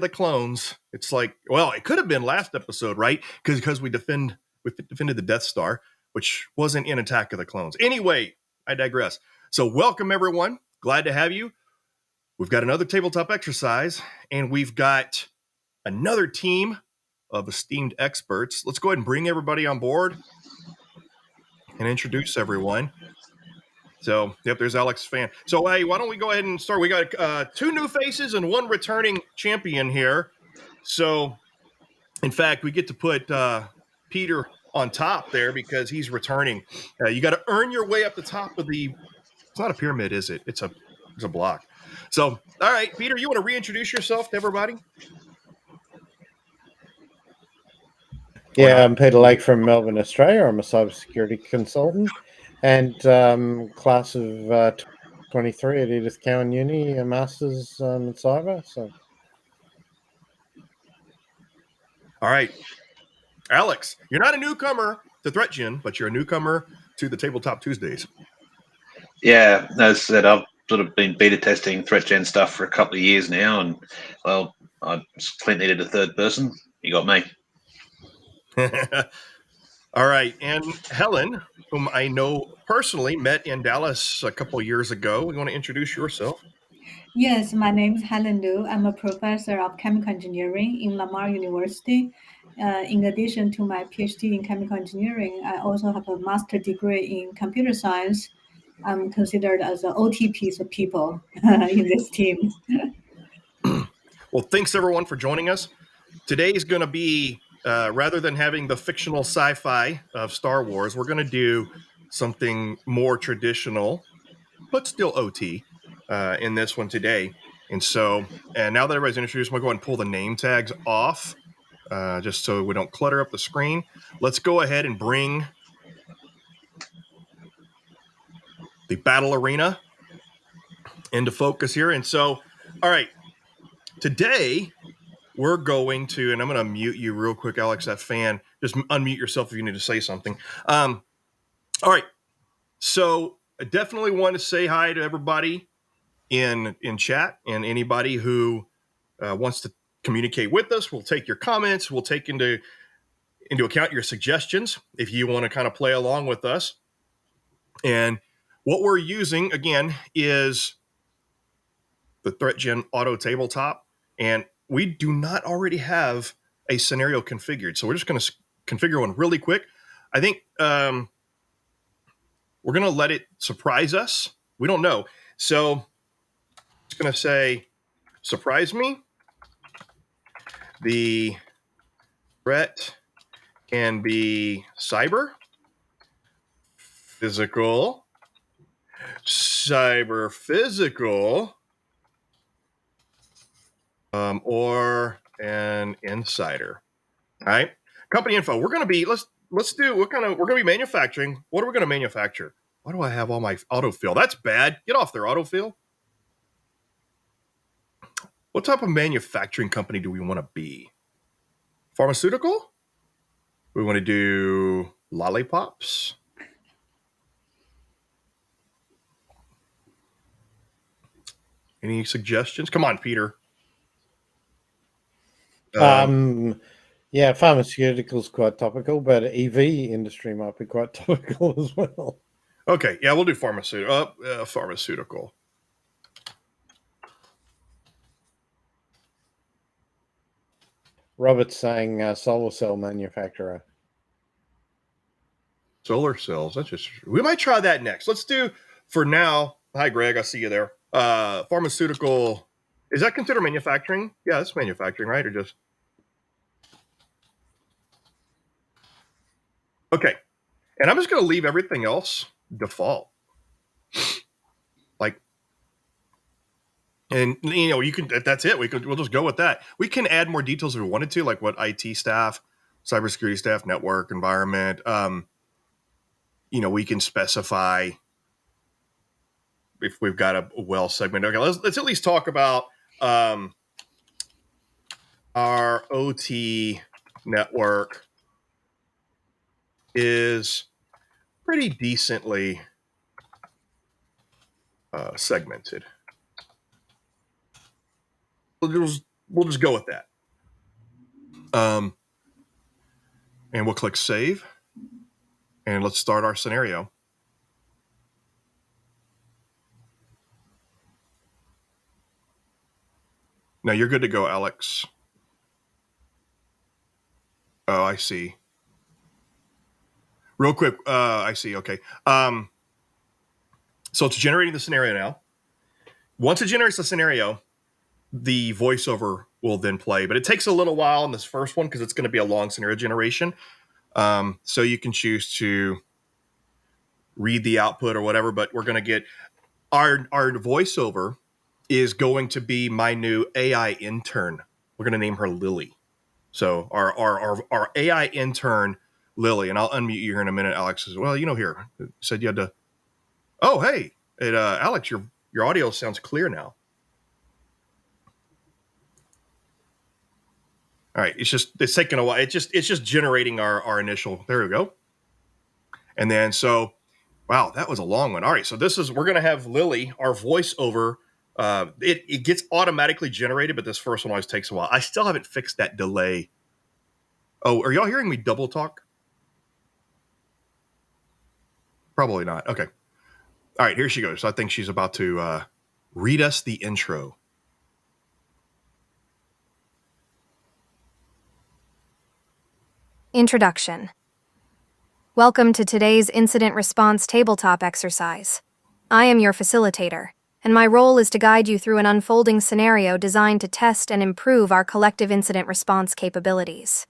the clones. It's like, well, it could have been last episode, right? Because we defended the Death Star, which wasn't in Attack of the Clones. Anyway, I digress. So welcome, everyone. Glad to have you. We've got another tabletop exercise, and we've got another team of esteemed experts. Let's go ahead and bring everybody on board and introduce everyone. So, yep, there's Alex Fan. So, hey, why don't we go ahead and start? We got two new faces and one returning champion here. So, in fact, we get to put Peter on top there because he's returning. You got to earn your way up the top of the. It's not a pyramid, is it? It's a block. So, all right, Peter, you want to reintroduce yourself to everybody? Yeah, I'm Peter Lake from Melbourne, Australia. I'm a cybersecurity consultant and class of 23 at Edith Cowan Uni, a master's in cyber. So, all right, Alex, you're not a newcomer to ThreatGEN, but you're a newcomer to the Tabletop Tuesdays. Yeah, as I said, I've sort of been beta testing ThreatGEN stuff for a couple of years now, and well, I Clint needed a third person. You got me. All right, and Helen, whom I know personally, met in Dallas a couple of years ago. You want to introduce yourself? Yes, my name is Helen Liu. I'm a professor of chemical engineering in Lamar University. In addition to my PhD in chemical engineering, I also have a master's degree in computer science. I'm considered as an OT piece of people in this team. Well, thanks everyone for joining us. Today is going to be, rather than having the fictional sci-fi of Star Wars, we're going to do something more traditional, but still OT in this one today. And so, and now that everybody's introduced, I'm going to go ahead and pull the name tags off just so we don't clutter up the screen. Let's go ahead and bring the battle arena into focus here. And so, all right, today we're going to, and I'm going to mute you real quick, Alex, that fan. Just unmute yourself if you need to say something. All right. So I definitely want to say hi to everybody in chat, and anybody who wants to communicate with us. We'll take your comments. We'll take into account your suggestions if you want to kind of play along with us. And what we're using, again, is the ThreatGEN AutoTabletop, and we do not already have a scenario configured. So we're just going to configure one really quick. I think we're going to let it surprise us. We don't know. So it's going to say, surprise me. The threat can be cyber, physical, cyber physical, or an insider. All right. Company info. We're going to be, let's do, we're going to be manufacturing. What are we going to manufacture? Why do I have all my autofill? That's bad. Get off there, autofill. What type of manufacturing company do we want to be? Pharmaceutical? We want to do lollipops. Any suggestions? Come on, Peter. Yeah, pharmaceuticals quite topical, but EV industry might be quite topical as well. Okay, yeah, we'll do pharmaceutical. Pharmaceutical. Robert's saying solar cell manufacturer. Solar cells. That's just, we might try that next. Let's do, for now. Hi, Greg. I see you there. Pharmaceutical. Is that considered manufacturing? Yeah, that's manufacturing, right? Or just. Okay. And I'm just going to leave everything else default. Like, and you know, you can, that's it. We'll just go with that. We can add more details if we wanted to, like what IT staff, cybersecurity staff, network, environment. You know, we can specify if we've got a well segment. Okay, let's at least talk about our OT network is pretty decently segmented. We'll just we'll just go with that. And we'll click save. And let's start our scenario. Now you're good to go, Alex. Oh, I see. Real quick, I see. Okay. So it's generating the scenario now. Once it generates the scenario, the voiceover will then play. But it takes a little while in this first one because it's going to be a long scenario generation. So you can choose to read the output or whatever, but we're going to get our voiceover is going to be my new AI intern. We're going to name her Lily. So our AI intern, Lily, and I'll unmute you here in a minute, Alex, as well. Here, you said you had to. Oh, hey, Alex, your audio sounds clear now. All right, it's taking a while. It's just generating our initial. There we go. And then wow, that was a long one. All right, so we're gonna have Lily, our voiceover. It gets automatically generated, but this first one always takes a while. I still haven't fixed that delay. Oh, are y'all hearing me double talk? Probably not. Okay. All right, here she goes. I think she's about to read us the intro. Introduction. Welcome to today's incident response tabletop exercise. I am your facilitator, and my role is to guide you through an unfolding scenario designed to test and improve our collective incident response capabilities.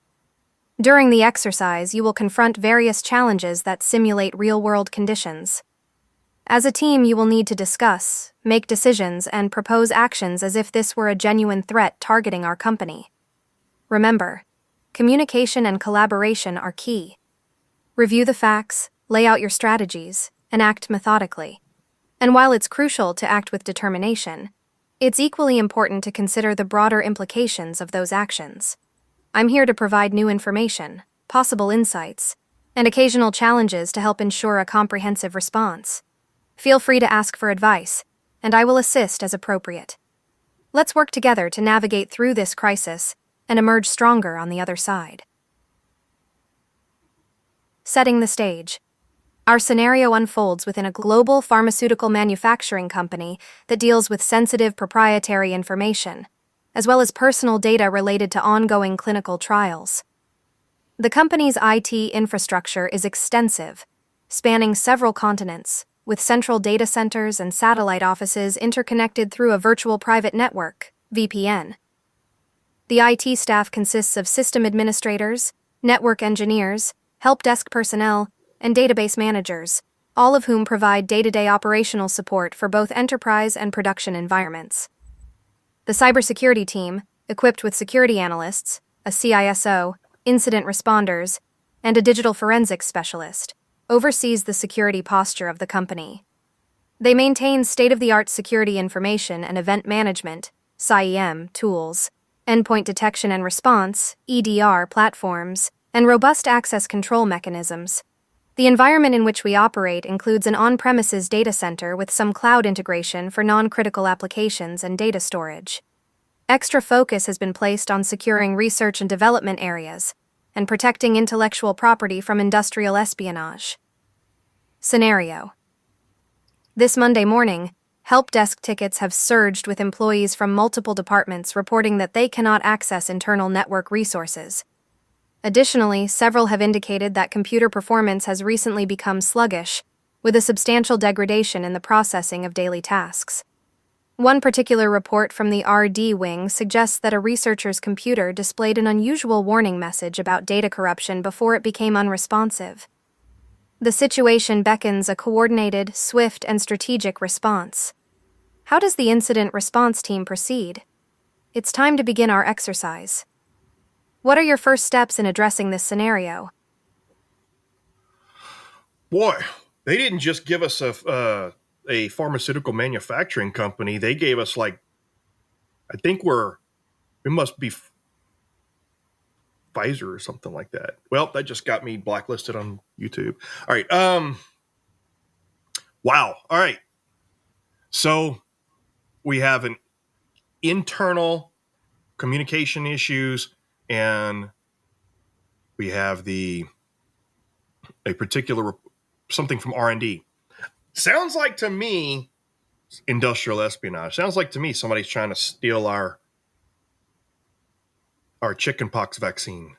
During the exercise, you will confront various challenges that simulate real-world conditions. As a team, you will need to discuss, make decisions, and propose actions as if this were a genuine threat targeting our company. Remember, communication and collaboration are key. Review the facts, lay out your strategies, and act methodically. And while it's crucial to act with determination, it's equally important to consider the broader implications of those actions. I'm here to provide new information, possible insights, and occasional challenges to help ensure a comprehensive response. Feel free to ask for advice, and I will assist as appropriate. Let's work together to navigate through this crisis and emerge stronger on the other side. Setting the stage. Our scenario unfolds within a global pharmaceutical manufacturing company that deals with sensitive proprietary information, as well as personal data related to ongoing clinical trials. The company's IT infrastructure is extensive, spanning several continents, with central data centers and satellite offices interconnected through a virtual private network, VPN. The IT staff consists of system administrators, network engineers, help desk personnel, and database managers, all of whom provide day-to-day operational support for both enterprise and production environments. The cybersecurity team, equipped with security analysts, a CISO, incident responders, and a digital forensics specialist, oversees the security posture of the company. They maintain state-of-the-art security information and event management, SIEM, tools, endpoint detection and response, EDR, platforms, and robust access control mechanisms. The environment in which we operate includes an on-premises data center with some cloud integration for non-critical applications and data storage. Extra focus has been placed on securing research and development areas and protecting intellectual property from industrial espionage. Scenario. This Monday morning, help desk tickets have surged with employees from multiple departments reporting that they cannot access internal network resources. Additionally, several have indicated that computer performance has recently become sluggish, with a substantial degradation in the processing of daily tasks. One particular report from the RD wing suggests that a researcher's computer displayed an unusual warning message about data corruption before it became unresponsive. The situation beckons a coordinated, swift, and strategic response. How does the incident response team proceed? It's time to begin our exercise. What are your first steps in addressing this scenario? Boy, they didn't just give us a pharmaceutical manufacturing company. They gave us I think we must be Pfizer or something like that. Well, that just got me blacklisted on YouTube. All right. Wow. All right. So we have an internal communication issues, and we have a particular something from R&D. Sounds like to me industrial espionage. Sounds like to me somebody's trying to steal our chickenpox vaccine.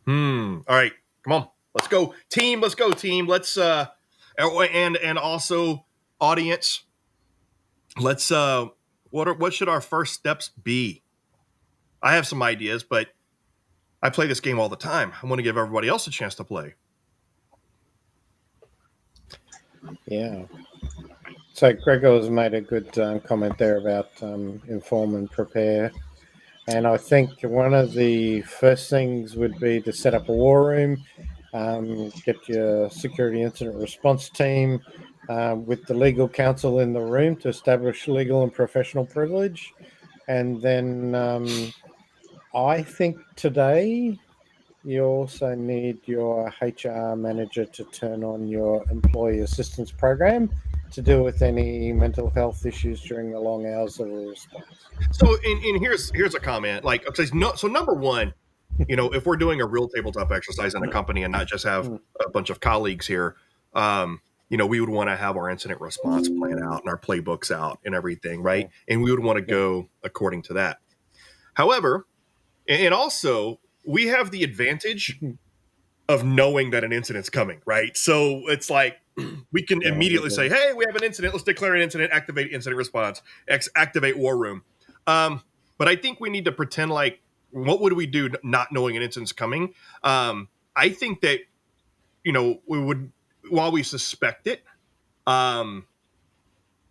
All right, come on, let's go, team. Let's go, team. Let's and also audience. Let's what should our first steps be? I have some ideas, but I play this game all the time. I want to give everybody else a chance to play. Yeah. So Gregor's made a good comment there about inform and prepare. And I think one of the first things would be to set up a war room, get your security incident response team with the legal counsel in the room to establish legal and professional privilege. And then I think today you also need your HR manager to turn on your employee assistance program to deal with any mental health issues during the long hours of a response. So, and here's a comment. Like, so number one, if we're doing a real tabletop exercise in a company and not just have a bunch of colleagues here, we would want to have our incident response plan out and our playbooks out and everything, right? And we would want to go according to that. However, and also we have the advantage of knowing that an incident's coming, right? So it's like we can immediately say, hey, we have an incident. Let's declare an incident, activate incident response, activate war room. But I think we need to pretend like, what would we do not knowing an incident's coming? I think that, we would, while we suspect it,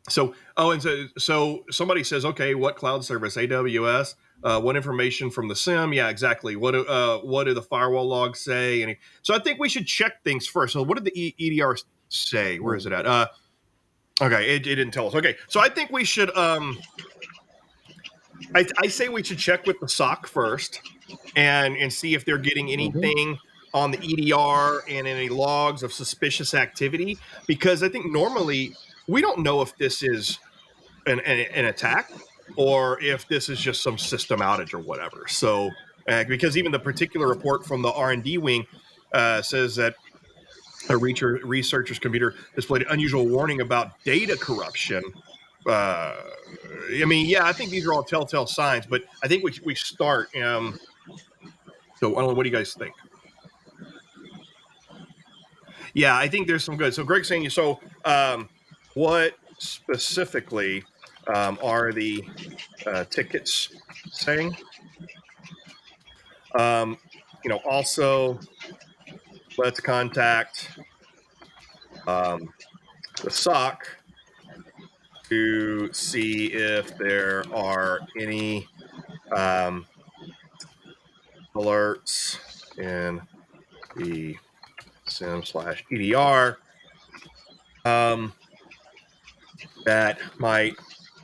so somebody says, okay, what cloud service? AWS? What information from the SIM? Yeah, exactly. What do the firewall logs say? So I think we should check things first. So what did the EDR say? Where is it at? Okay, it didn't tell us. Okay, so I think we should. I say we should check with the SOC first, and see if they're getting anything on the EDR and any logs of suspicious activity. Because I think normally we don't know if this is an attack or if this is just some system outage or whatever. So, because even the particular report from the R&D wing says that a researcher's computer displayed an unusual warning about data corruption. I think these are all telltale signs, but I think we start. So, I don't know. What do you guys think? Yeah, I think there's some good. So, Greg's saying, so what specifically are the tickets saying? Also, let's contact the SOC to see if there are any alerts in the SIM/EDR that might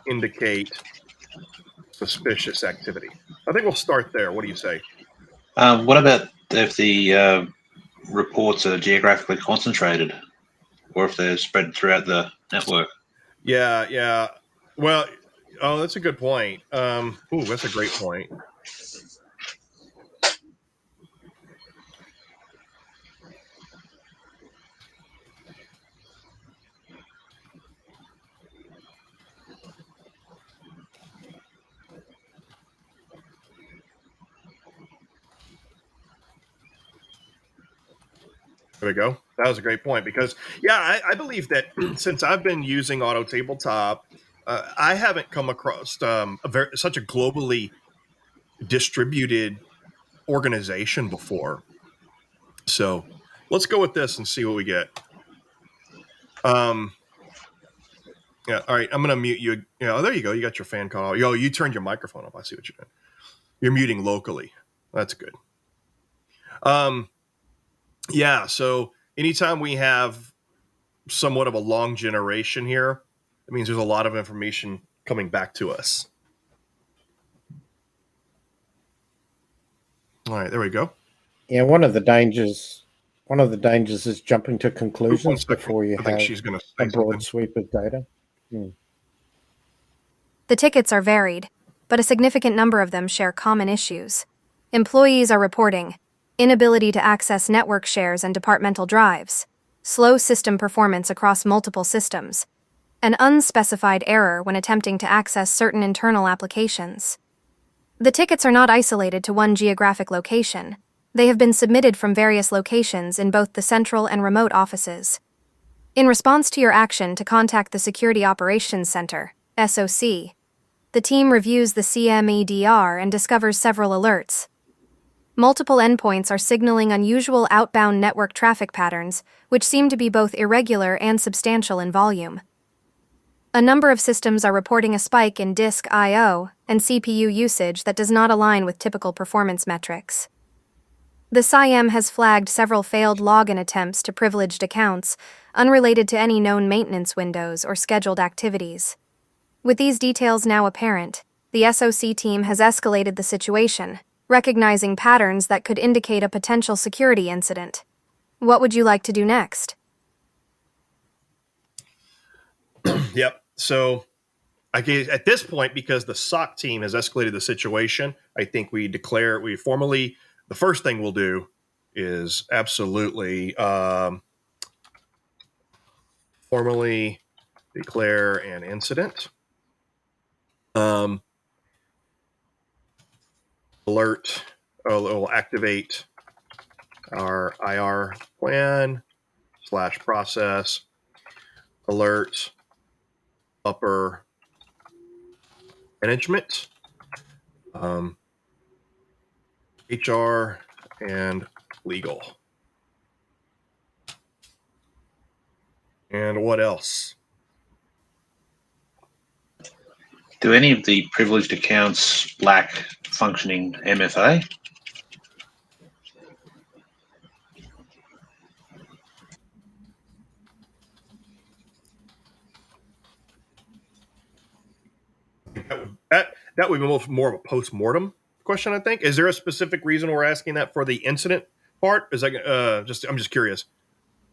indicate suspicious activity. I think we'll start there. What do you say? What about if the reports are geographically concentrated, or if they're spread throughout the network? Yeah. Well, that's a good point. That's a great point. There we go. That was a great point because, I believe that since I've been using AutoTabletop, I haven't come across such a globally distributed organization before. So let's go with this and see what we get. All right. I'm going to mute you. There you go. You got your fan call. You turned your microphone up. I see what you're doing. You're muting locally. That's good. So anytime we have somewhat of a long generation here, it means there's a lot of information coming back to us. All right, there we go. Yeah, one of the dangers is jumping to conclusions before you have she's gonna say a broad something. sweep of data. The tickets are varied, but a significant number of them share common issues. Employees are reporting inability to access network shares and departmental drives, slow system performance across multiple systems, an unspecified error when attempting to access certain internal applications. The tickets are not isolated to one geographic location. They have been submitted from various locations in both the central and remote offices. In response to your action to contact the Security Operations Center, SOC, the team reviews the CMEDR and discovers several alerts. Multiple endpoints are signaling unusual outbound network traffic patterns, which seem to be both irregular and substantial in volume. A number of systems are reporting a spike in disk I/O and CPU usage that does not align with typical performance metrics. The CIEM has flagged several failed login attempts to privileged accounts, unrelated to any known maintenance windows or scheduled activities. With these details now apparent, the SOC team has escalated the situation, recognizing patterns that could indicate a potential security incident. What would you like to do next? Yep. So at this point, because the SOC team has escalated the situation, I think the first thing we'll do is absolutely formally declare an incident. Alert. We'll activate our IR plan /process alert upper management, HR, and legal. And what else? Do any of the privileged accounts lack functioning MFA? That would be more of a post-mortem question, I think. Is there a specific reason we're asking that for the incident part? Is that I'm just curious.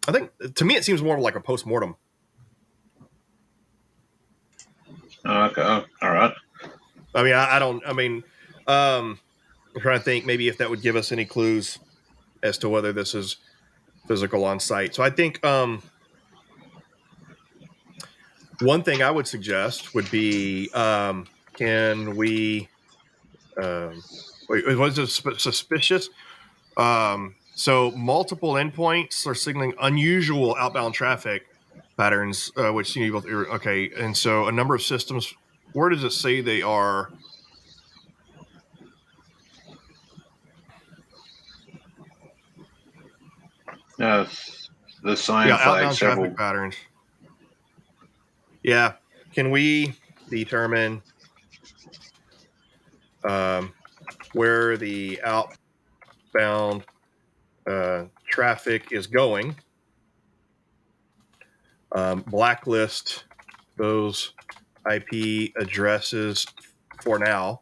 I think to me it seems more like a post-mortem. Okay, all right. I mean, I'm trying to think maybe if that would give us any clues as to whether this is physical on site. So I think one thing I would suggest would be, can we, was it suspicious? So multiple endpoints are signaling unusual outbound traffic patterns, which you both, okay. And so a number of systems, where does it say they are? The sign outbound several traffic patterns. Yeah. Can we determine where the outbound traffic is going? Blacklist those IP addresses for now.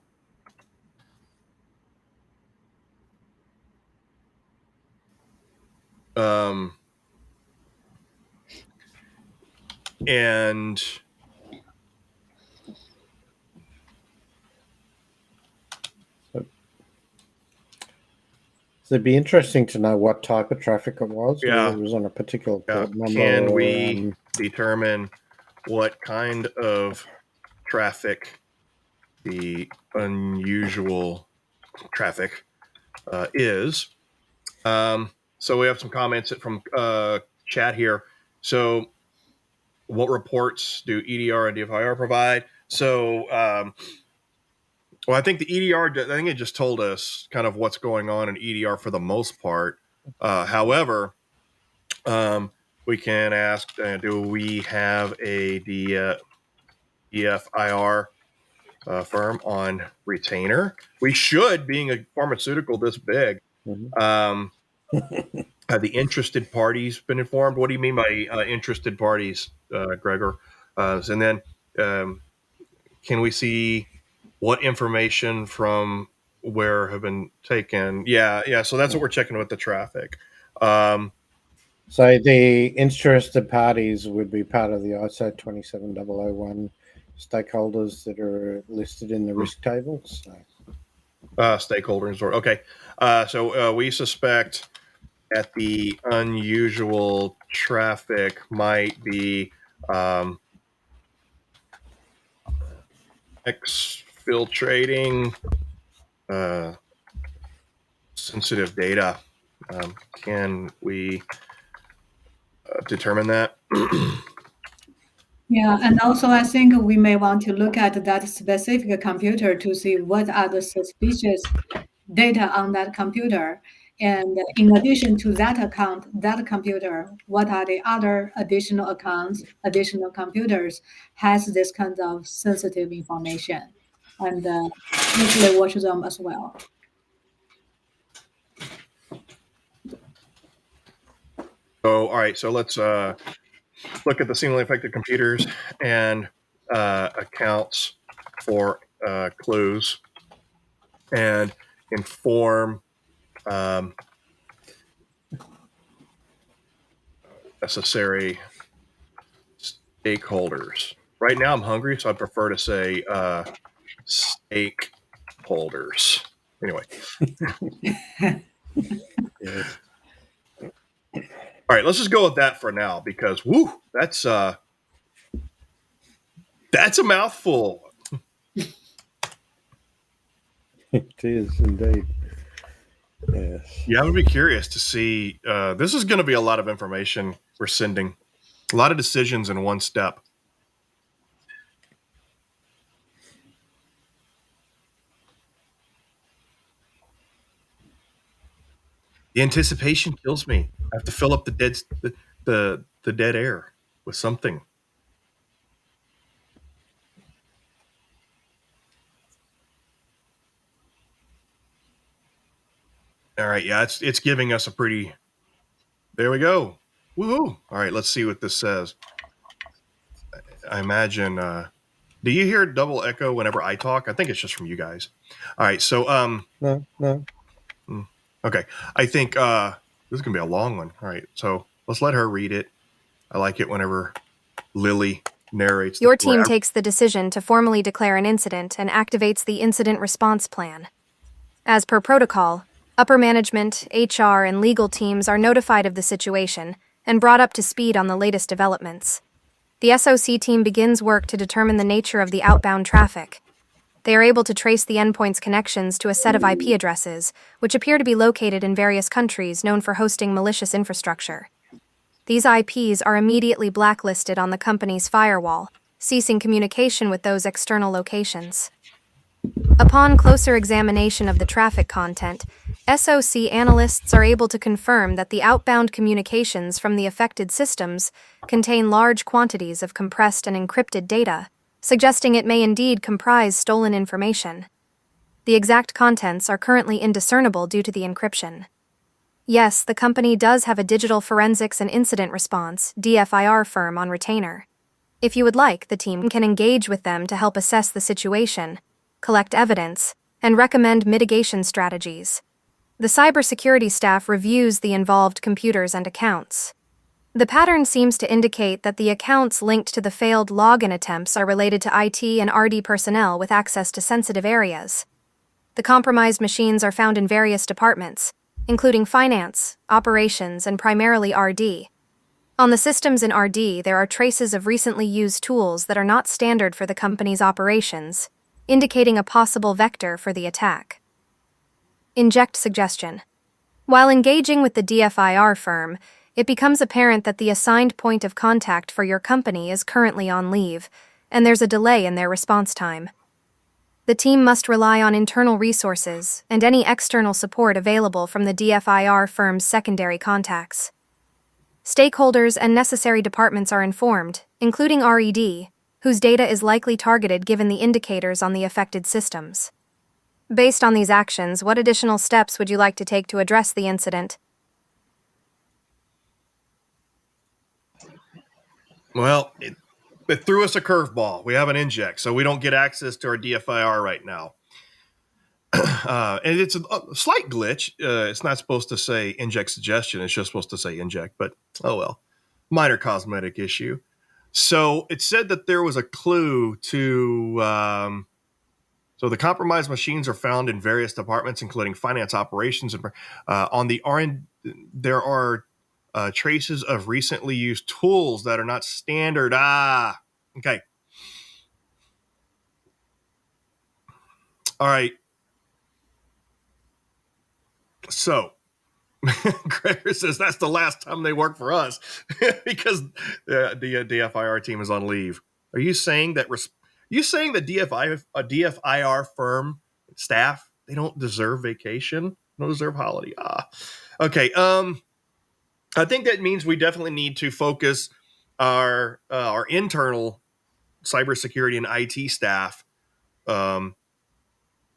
And so it'd be interesting to know what type of traffic it was. Yeah. Whether it was on a particular port number. Can we determine what kind of traffic the unusual traffic is? So we have some comments from chat here. So what reports do EDR and DFIR provide? So, well, I think the EDR, I think it just told us kind of what's going on in EDR for the most part. However, we can ask, do we have a DFIR firm on retainer? We should, being a pharmaceutical this big. Mm-hmm. Have the interested parties been informed? What do you mean by interested parties, Gregor? And then can we see what information from where have been taken? Yeah. So that's what we're checking with the traffic. So the interested parties would be part of the ISO 27001 stakeholders that are listed in the risk tables. So. Stakeholders, or okay. So we suspect that the unusual traffic might be exfiltrating sensitive data. Can we determine that? Yeah, and also I think we may want to look at that specific computer to see what are the suspicious data on that computer. And in addition to that account, that computer, what are the other additional accounts, additional computers has this kind of sensitive information, and closely watch them as well. So, all right. So let's look at the seemingly affected computers and accounts for clues and inform necessary stakeholders. Right now I'm hungry, so I prefer to say stakeholders. Anyway. Yes. All right, let's just go with that for now because woo, that's a mouthful. It is indeed. Yes. Yeah, I would be curious to see. This is going to be a lot of information we're sending, a lot of decisions in one step. The anticipation kills me. I have to fill up the dead air with something. All right, yeah, it's giving us a pretty. There we go. Woohoo! All right, let's see what this says. I imagine. Do you hear double echo whenever I talk? I think it's just from you guys. All right, so No. okay, I think this is gonna be a long one. All right, so let's let her read it. I like it whenever Lily narrates. Your team takes the decision to formally declare an incident and activates the incident response plan. As per protocol, upper management, HR, and legal teams are notified of the situation and brought up to speed on the latest developments. The SOC team begins work to determine the nature of the outbound traffic. They are able to trace the endpoint's connections to a set of IP addresses, which appear to be located in various countries known for hosting malicious infrastructure. These IPs are immediately blacklisted on the company's firewall, ceasing communication with those external locations. Upon closer examination of the traffic content, SOC analysts are able to confirm that the outbound communications from the affected systems contain large quantities of compressed and encrypted data, suggesting it may indeed comprise stolen information. The exact contents are currently indiscernible due to the encryption. Yes, the company does have a digital forensics and incident response (DFIR) firm on retainer. If you would like, the team can engage with them to help assess the situation, collect evidence, and recommend mitigation strategies. The cybersecurity staff reviews the involved computers and accounts. The pattern seems to indicate that the accounts linked to the failed login attempts are related to IT and RD personnel with access to sensitive areas. The compromised machines are found in various departments, including finance, operations, and primarily RD. On the systems in RD, there are traces of recently used tools that are not standard for the company's operations, indicating a possible vector for the attack. Inject suggestion. While engaging with the DFIR firm, it becomes apparent that the assigned point of contact for your company is currently on leave, and there's a delay in their response time. The team must rely on internal resources and any external support available from the DFIR firm's secondary contacts. Stakeholders and necessary departments are informed, including RED, whose data is likely targeted given the indicators on the affected systems. Based on these actions, what additional steps would you like to take to address the incident? Well, it threw us a curveball. We have an inject, so we don't get access to our DFIR right now. And it's a slight glitch. It's not supposed to say inject suggestion. It's just supposed to say inject, but oh well. Minor cosmetic issue. So it said that there was a clue to. So the compromised machines are found in various departments, including finance, operations, and on the R&D. There are traces of recently used tools that are not standard. Okay. All right. So Gregor says that's the last time they work for us because the DFIR team is on leave. Are you saying that? You saying that a DFIR firm staff, they don't deserve vacation, don't deserve holiday? Okay. I think that means we definitely need to focus our internal cybersecurity and IT staff on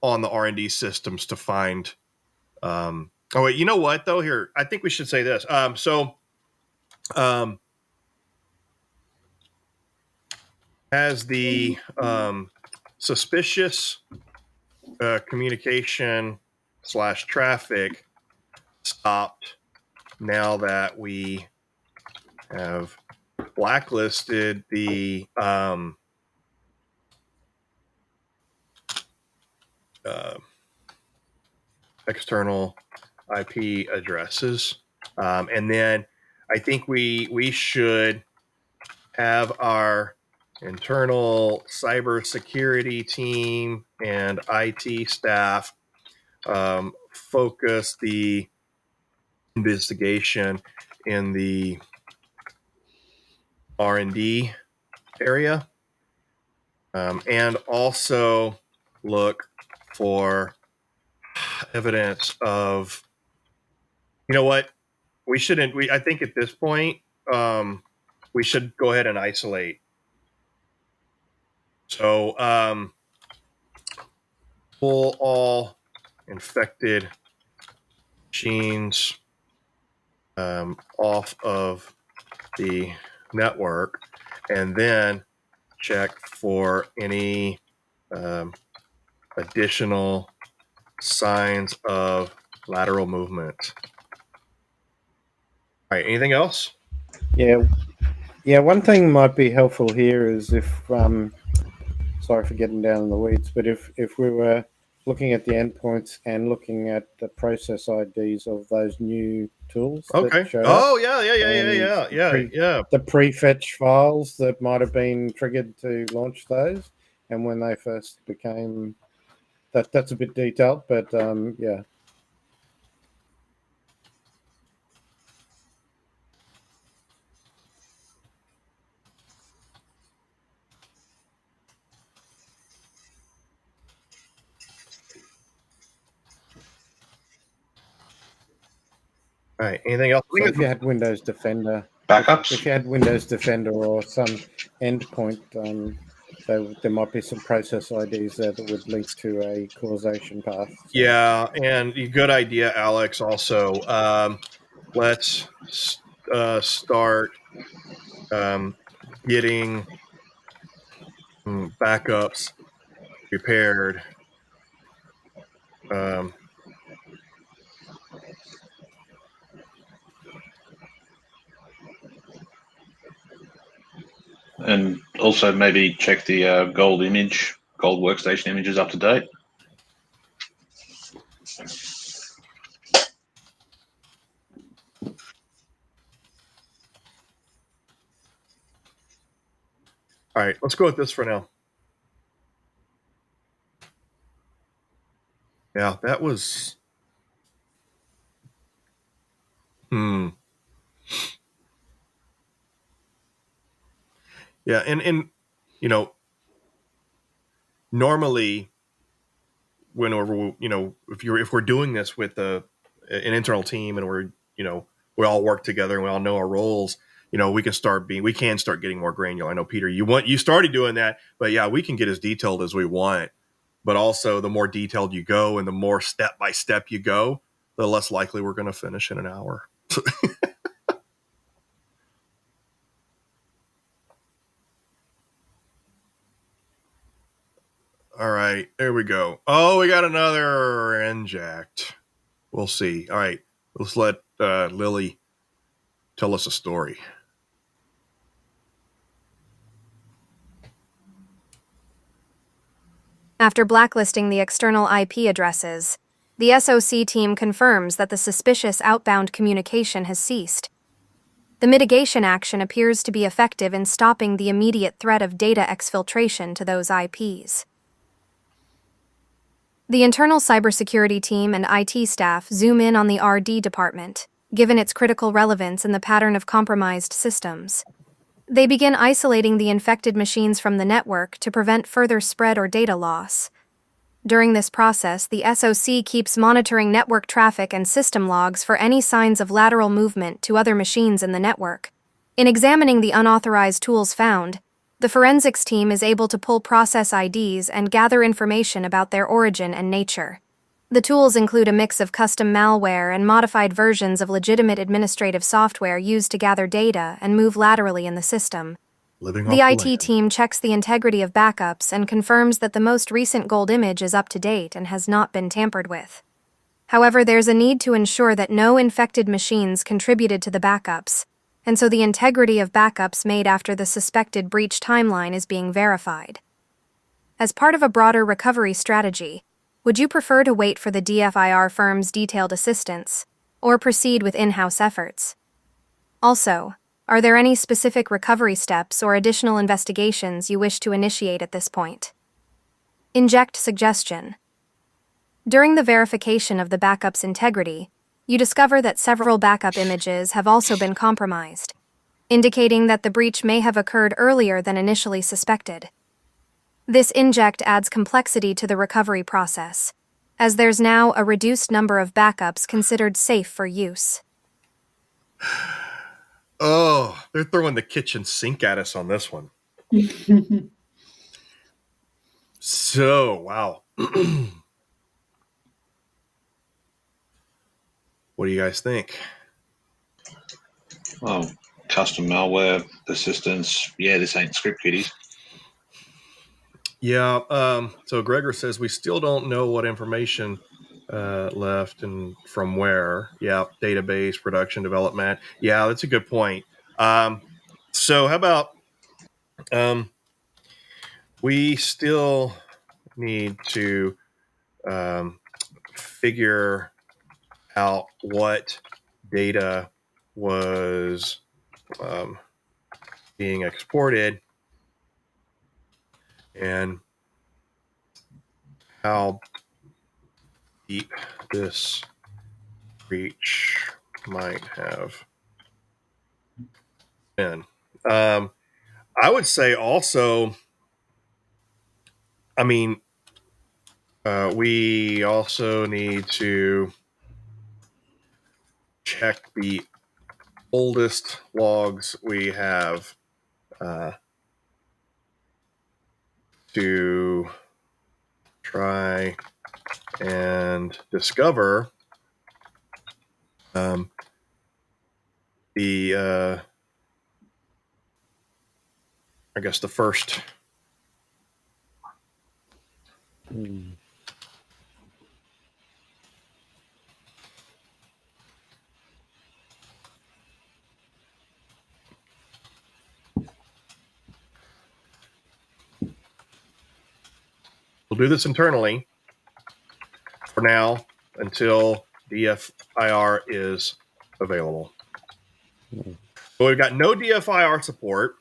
the R&D systems to find. Oh wait, you know what though? Here, I think we should say this. Has the suspicious communication / traffic stopped now that we have blacklisted the external IP addresses, and then I think we should have our internal cybersecurity team and IT staff focus the investigation in the R&D area, and also look for evidence of, you know what, we shouldn't, I think at this point, we should go ahead and isolate. So pull all infected machines off of the network, and then check for any additional signs of lateral movement. All right, anything else? Yeah, one thing might be helpful here is if, sorry for getting down in the weeds, but if we were looking at the endpoints and looking at the process IDs of those new tools. Okay. That showed Oh, up, yeah. the pre-fetch files that might have been triggered to launch those, and when they first became that's a bit detailed, but yeah. All right. Anything else? So if you had Windows Defender, Backups. if you had Windows Defender or some endpoint, there might be some process IDs there that would link to a causation path. So. Yeah, and good idea, Alex. Also, let's start getting backups prepared. And also maybe check the gold workstation images up to date. All right, let's go with this for now. Yeah, that was. Yeah, and you know, normally whenever if we're doing this with an internal team and we all work together and we all know our roles, we can start getting more granular. I know, Peter, you started doing that, but yeah, we can get as detailed as we want, but also the more detailed you go and the more step by step you go, the less likely we're going to finish in an hour. All right, there we go. Oh, we got another inject. We'll see. All right, let's let Lily tell us a story. After blacklisting the external IP addresses, the SOC team confirms that the suspicious outbound communication has ceased. The mitigation action appears to be effective in stopping the immediate threat of data exfiltration to those IPs. The internal cybersecurity team and IT staff zoom in on the RD department, given its critical relevance in the pattern of compromised systems. They begin isolating the infected machines from the network to prevent further spread or data loss. During this process, the SOC keeps monitoring network traffic and system logs for any signs of lateral movement to other machines in the network. In examining the unauthorized tools found, the forensics team is able to pull process IDs and gather information about their origin and nature. The tools include a mix of custom malware and modified versions of legitimate administrative software used to gather data and move laterally in the system. The IT team checks the integrity of backups and confirms that the most recent gold image is up to date and has not been tampered with. However, there's a need to ensure that no infected machines contributed to the backups, and so the integrity of backups made after the suspected breach timeline is being verified. As part of a broader recovery strategy, would you prefer to wait for the DFIR firm's detailed assistance, or proceed with in-house efforts? Also, are there any specific recovery steps or additional investigations you wish to initiate at this point? Inject suggestion. During the verification of the backup's integrity, you discover that several backup images have also been compromised, indicating that the breach may have occurred earlier than initially suspected. This inject adds complexity to the recovery process, as there's now a reduced number of backups considered safe for use. Oh, they're throwing the kitchen sink at us on this one. So, wow. What do you guys think? Oh, custom malware, persistence. Yeah, this ain't script kiddies. Yeah. So Gregor says we still don't know what information left and from where. Yeah. Database, production, development. Yeah, that's a good point. So how about we still need to figure out what data was being exported and how deep this breach might have been. I would say also, I mean, we also need to check the oldest logs we have to try and discover the I guess the first we'll do this internally for now until DFIR is available. So we've got no DFIR support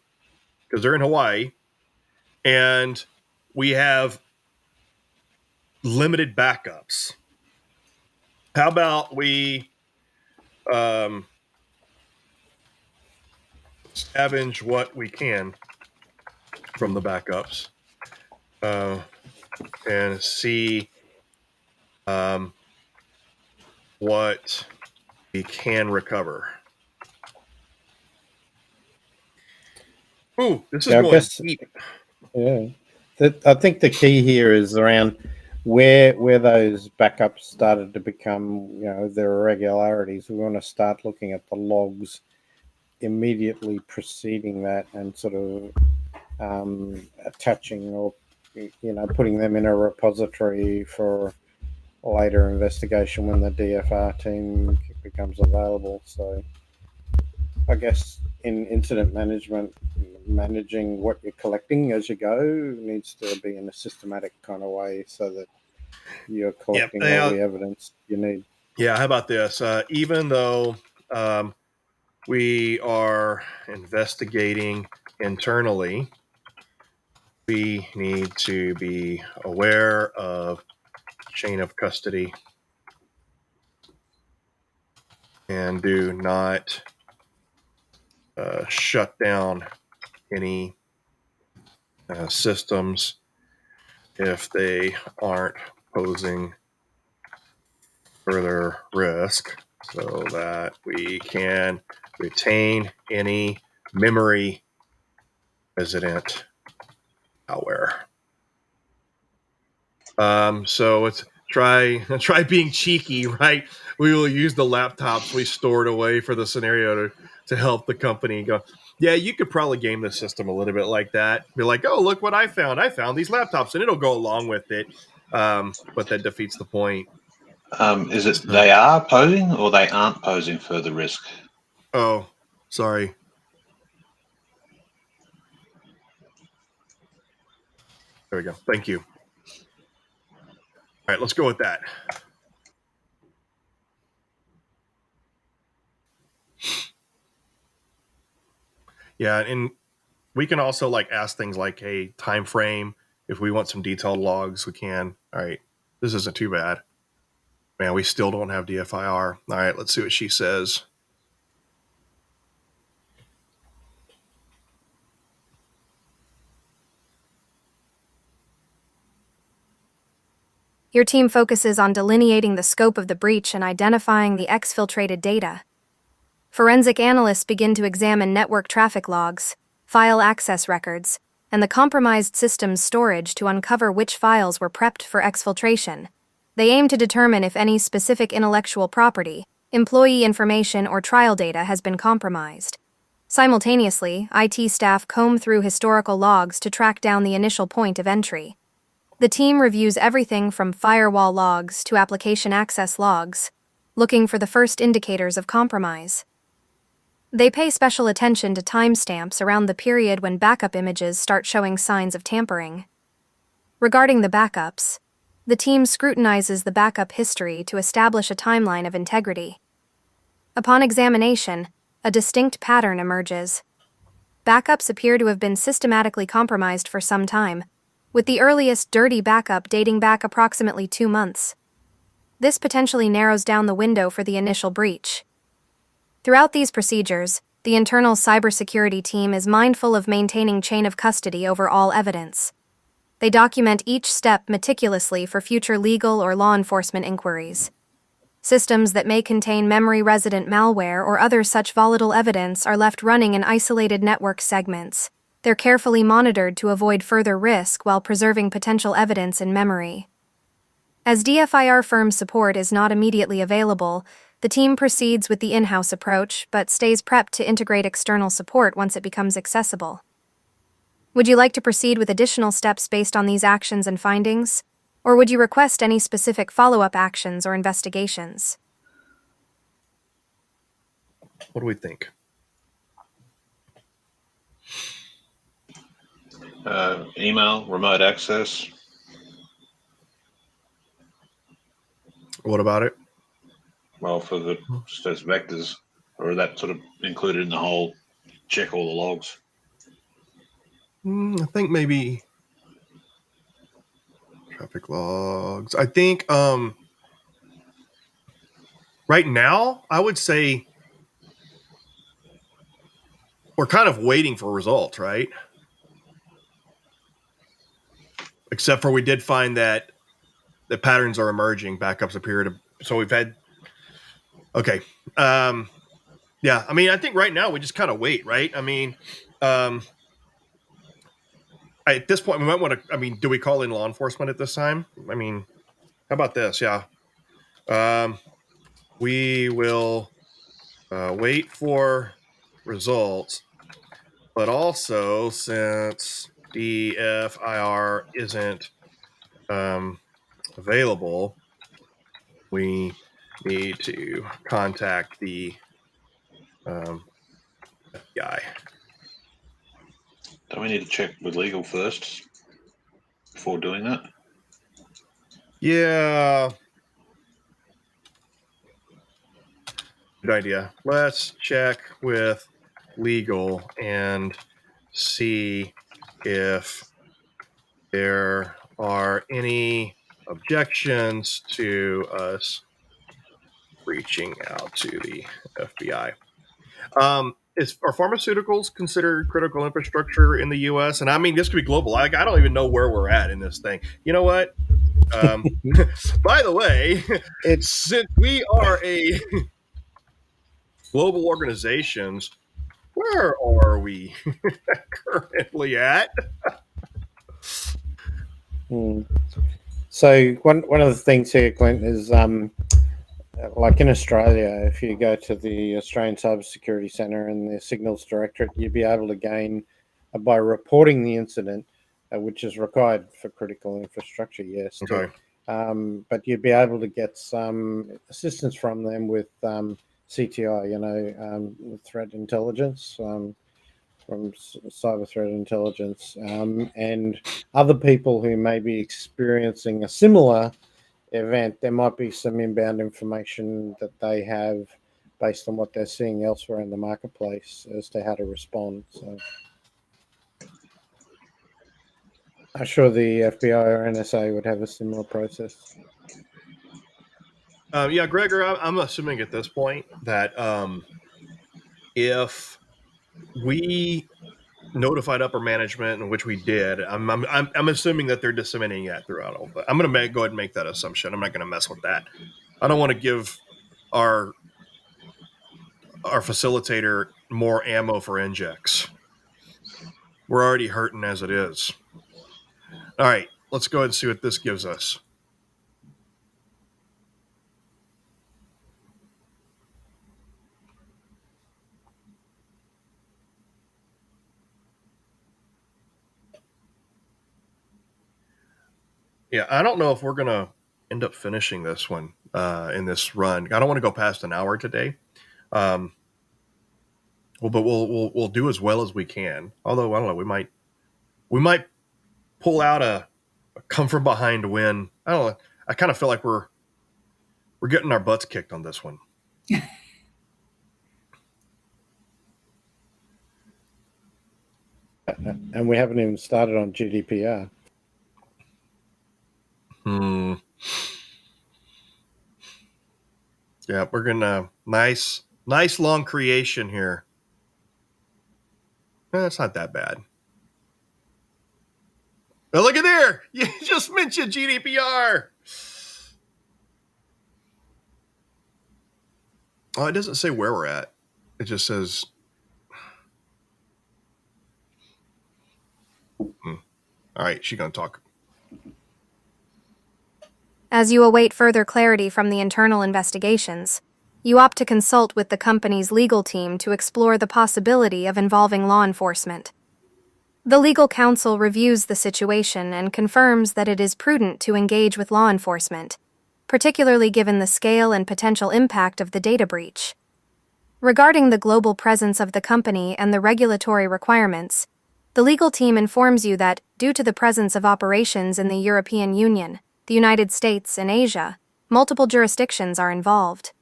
because they're in Hawaii, and we have limited backups. How about we scavenge what we can from the backups and see what we can recover. Ooh, this is going deep. Yeah, I think the key here is around where those backups started to become, their irregularities. We want to start looking at the logs immediately preceding that and sort of attaching or putting them in a repository for later investigation when the DFR team becomes available. So I guess in incident management, managing what you're collecting as you go needs to be in a systematic kind of way so that you're collecting all the evidence you need. Yeah, how about this? Even though we are investigating internally, we need to be aware of chain of custody and do not shut down any systems if they aren't posing further risk, so that we can retain any memory resident malware. So it's try being cheeky, right? We will use the laptops we stored away for the scenario to help the company go. Yeah, you could probably game the system a little bit like that. Be like, oh, look what I found. I found these laptops, and it'll go along with it. But that defeats the point. Is it they are posing or they aren't posing further risk? Oh, sorry. There we go. Thank you. All right, let's go with that. Yeah, and we can also like ask things like, hey, time frame. If we want some detailed logs, we can. All right, this isn't too bad. Man, we still don't have DFIR. All right, let's see what she says. Your team focuses on delineating the scope of the breach and identifying the exfiltrated data. Forensic analysts begin to examine network traffic logs, file access records, and the compromised system's storage to uncover which files were prepped for exfiltration. They aim to determine if any specific intellectual property, employee information, or trial data has been compromised. Simultaneously, IT staff comb through historical logs to track down the initial point of entry. The team reviews everything from firewall logs to application access logs, looking for the first indicators of compromise. They pay special attention to timestamps around the period when backup images start showing signs of tampering. Regarding the backups, the team scrutinizes the backup history to establish a timeline of integrity. Upon examination, a distinct pattern emerges. Backups appear to have been systematically compromised for some time, with the earliest dirty backup dating back approximately 2 months. This potentially narrows down the window for the initial breach. Throughout these procedures, the internal cybersecurity team is mindful of maintaining chain of custody over all evidence. They document each step meticulously for future legal or law enforcement inquiries. Systems that may contain memory-resident malware or other such volatile evidence are left running in isolated network segments. They're carefully monitored to avoid further risk while preserving potential evidence in memory. As DFIR firm support is not immediately available, the team proceeds with the in-house approach, but stays prepped to integrate external support once it becomes accessible. Would you like to proceed with additional steps based on these actions and findings? Or would you request any specific follow-up actions or investigations? What do we think? Email, remote access. What about it? Well, for the as vectors, or that sort of included in the whole check all the logs. I think maybe traffic logs. I think right now I would say we're kind of waiting for results, right? Except for we did find that the patterns are emerging, backups appear to. So we've had. Okay. Yeah. I mean, I think right now we just kind of wait, right? I mean, at this point, we might want to. I mean, do we call in law enforcement at this time? I mean, how about this? Yeah. We will wait for results, but also since DFIR isn't available, we need to contact the FBI. Do we need to check with legal first before doing that? Yeah. Good idea. Let's check with legal and see if there are any objections to us reaching out to the FBI. Are pharmaceuticals considered critical infrastructure in the U.S.? And I mean, this could be global. I don't even know where we're at in this thing. You know what? By the way, since we are a global organizations, where are we currently at? So one of the things here, Clint, is like in Australia, if you go to the Australian Cybersecurity Centre and the Signals Directorate, you'd be able to gain by reporting the incident, which is required for critical infrastructure. Yes. Okay. But you'd be able to get some assistance from them with CTI, threat intelligence, from cyber threat intelligence, and other people who may be experiencing a similar event. There might be some inbound information that they have based on what they're seeing elsewhere in the marketplace as to how to respond. So I'm sure the FBI or NSA would have a similar process. Yeah, Gregor, I'm assuming at this point that if we notified upper management, in which we did, I'm assuming that they're disseminating that throughout all. But I'm going to go ahead and make that assumption. I'm not going to mess with that. I don't want to give our facilitator more ammo for injects. We're already hurting as it is. All right, let's go ahead and see what this gives us. Yeah, I don't know if we're going to end up finishing this one in this run. I don't want to go past an hour today. Well, but we'll do as well as we can. Although I don't know, we might pull out a come from behind win. I don't know. I kind of feel like we're getting our butts kicked on this one. And we haven't even started on GDPR. Yeah, we're gonna nice long creation here. That's not that bad. Oh, look at there! You just mentioned GDPR. Oh, it doesn't say where we're at. It just says. All right, she's gonna talk. As you await further clarity from the internal investigations, you opt to consult with the company's legal team to explore the possibility of involving law enforcement. The legal counsel reviews the situation and confirms that it is prudent to engage with law enforcement, particularly given the scale and potential impact of the data breach. Regarding the global presence of the company and the regulatory requirements, the legal team informs you that, due to the presence of operations in the European Union, the United States, and Asia, multiple jurisdictions are involved.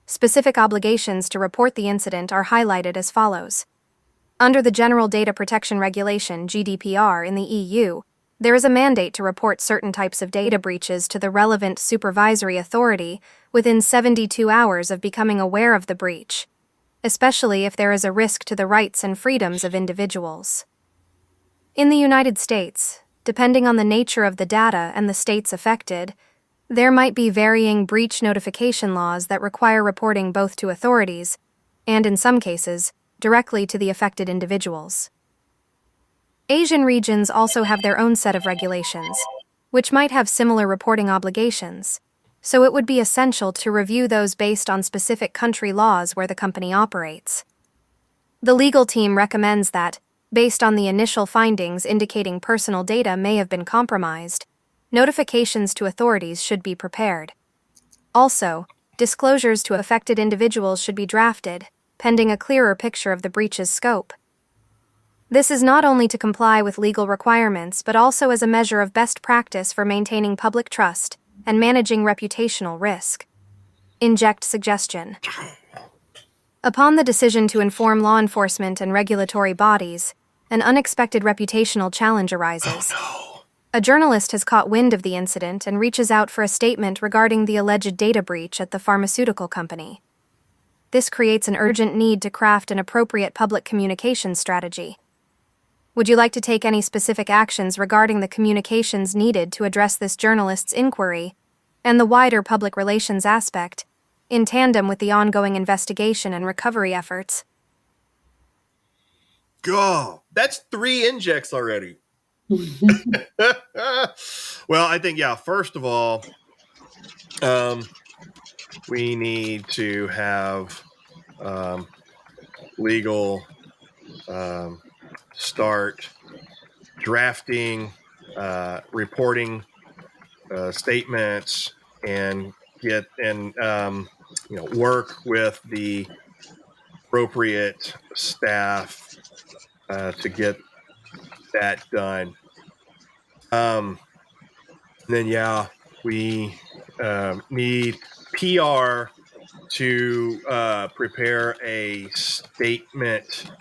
Specific obligations to report the incident are highlighted as follows. Under the General Data Protection Regulation, GDPR, in the EU, there is a mandate to report certain types of data breaches to the relevant supervisory authority within 72 hours of becoming aware of the breach, especially if there is a risk to the rights and freedoms of individuals. In the United States, depending on the nature of the data and the states affected, there might be varying breach notification laws that require reporting both to authorities and, in some cases, directly to the affected individuals. Asian regions also have their own set of regulations, which might have similar reporting obligations, so it would be essential to review those based on specific country laws where the company operates. The legal team recommends that, based on the initial findings indicating personal data may have been compromised, notifications to authorities should be prepared. Also, disclosures to affected individuals should be drafted, pending a clearer picture of the breach's scope. This is not only to comply with legal requirements, but also as a measure of best practice for maintaining public trust and managing reputational risk. Inject suggestion. Upon the decision to inform law enforcement and regulatory bodies, an unexpected reputational challenge arises. A journalist has caught wind of the incident and reaches out for a statement regarding the alleged data breach at the pharmaceutical company. This creates an urgent need to craft an appropriate public communication strategy. Would you like to take any specific actions regarding the communications needed to address this journalist's inquiry and the wider public relations aspect, in tandem with the ongoing investigation and recovery efforts? God, that's 3 injects already. Well, I think, first of all, we need to have legal start drafting, reporting statements, and work with the appropriate staff to get that done. Then we need PR to prepare a statement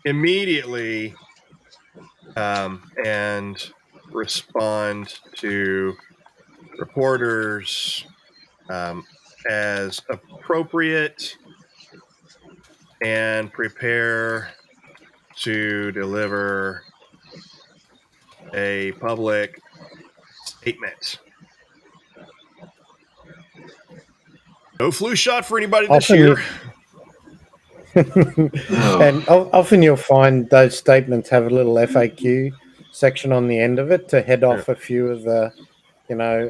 immediately and respond to reporters as appropriate, and prepare to deliver a public statement. No flu shot for anybody this year. And often you'll find those statements have a little FAQ section on the end of it to head off a few of the,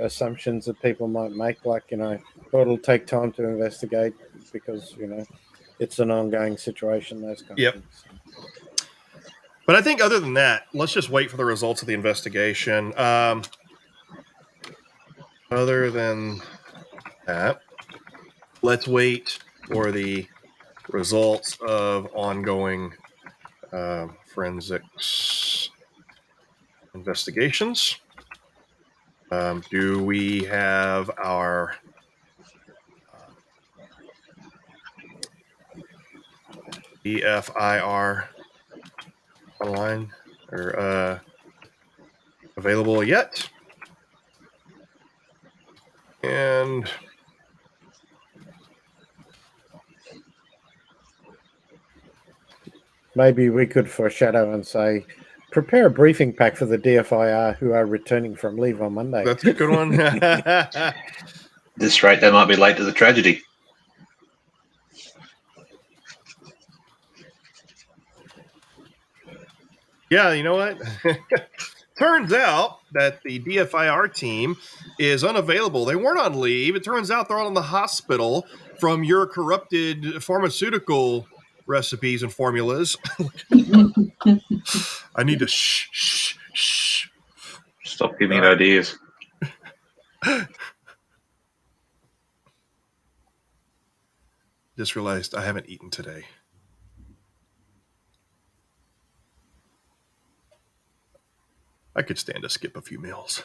assumptions that people might make, like, it'll take time to investigate because, it's an ongoing situation, those kind of things. But I think other than that, let's just wait for the results of the investigation. Other than that, let's wait for the results of ongoing forensics investigations. Do we have our EFIR online or available yet? And maybe we could foreshadow and say, prepare a briefing pack for the DFIR who are returning from leave on Monday. That's a good one. At this rate, they might be late to the tragedy. Yeah, you know what? Turns out that the DFIR team is unavailable. They weren't on leave. It turns out they're all in the hospital from your corrupted pharmaceutical recipes and formulas. I need to shh. Stop giving it ideas. Just realized I haven't eaten today. I could stand to skip a few meals.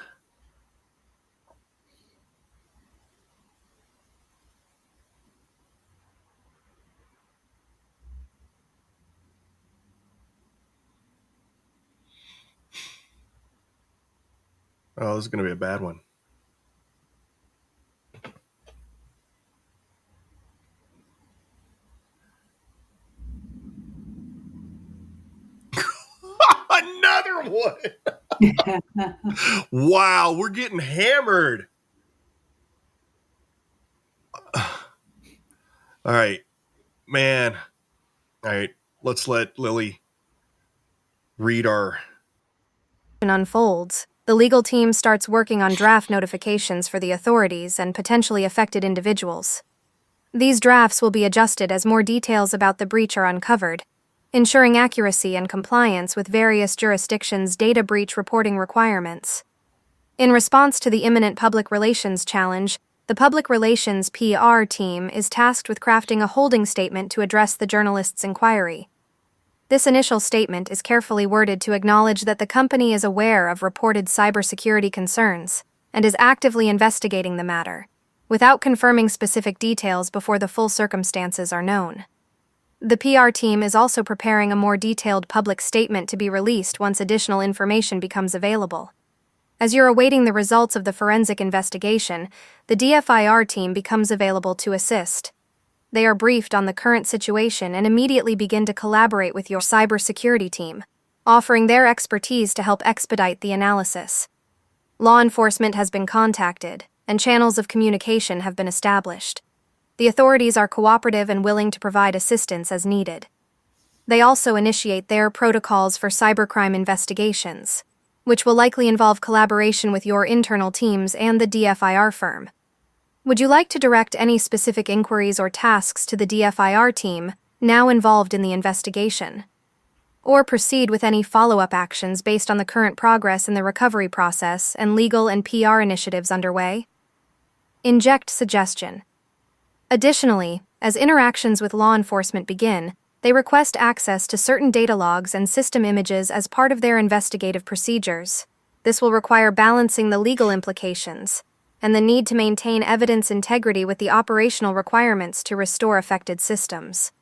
Oh, this is going to be a bad one. Another one. Wow, we're getting hammered. All right, man. All right, let's let Lily read our... Unfolds, the legal team starts working on draft notifications for the authorities and potentially affected individuals. These drafts will be adjusted as more details about the breach are uncovered, ensuring accuracy and compliance with various jurisdictions' data breach reporting requirements. In response to the imminent public relations challenge, the Public Relations PR team is tasked with crafting a holding statement to address the journalist's inquiry. This initial statement is carefully worded to acknowledge that the company is aware of reported cybersecurity concerns and is actively investigating the matter, without confirming specific details before the full circumstances are known. The PR team is also preparing a more detailed public statement to be released once additional information becomes available. As you're awaiting the results of the forensic investigation, the DFIR team becomes available to assist. They are briefed on the current situation and immediately begin to collaborate with your cybersecurity team, offering their expertise to help expedite the analysis. Law enforcement has been contacted, and channels of communication have been established. The authorities are cooperative and willing to provide assistance as needed. They also initiate their protocols for cybercrime investigations, which will likely involve collaboration with your internal teams and the DFIR firm. Would you like to direct any specific inquiries or tasks to the DFIR team now involved in the investigation? Or proceed with any follow-up actions based on the current progress in the recovery process and legal and PR initiatives underway? Inject suggestion. Additionally, as interactions with law enforcement begin, they request access to certain data logs and system images as part of their investigative procedures. This will require balancing the legal implications and the need to maintain evidence integrity with the operational requirements to restore affected systems.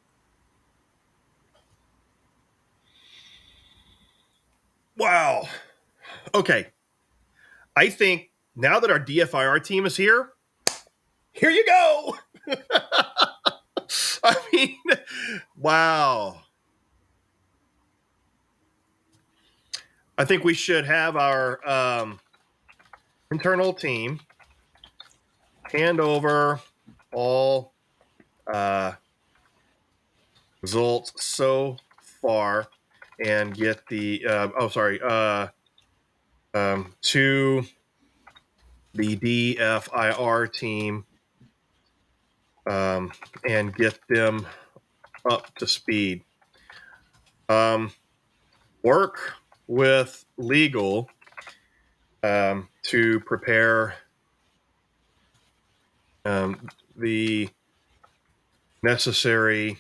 Wow. Okay. I think now that our DFIR team is here you go. I mean, wow. I think we should have our internal team hand over all results so far and get the to the DFIR team and get them up to speed. Work with legal to prepare the necessary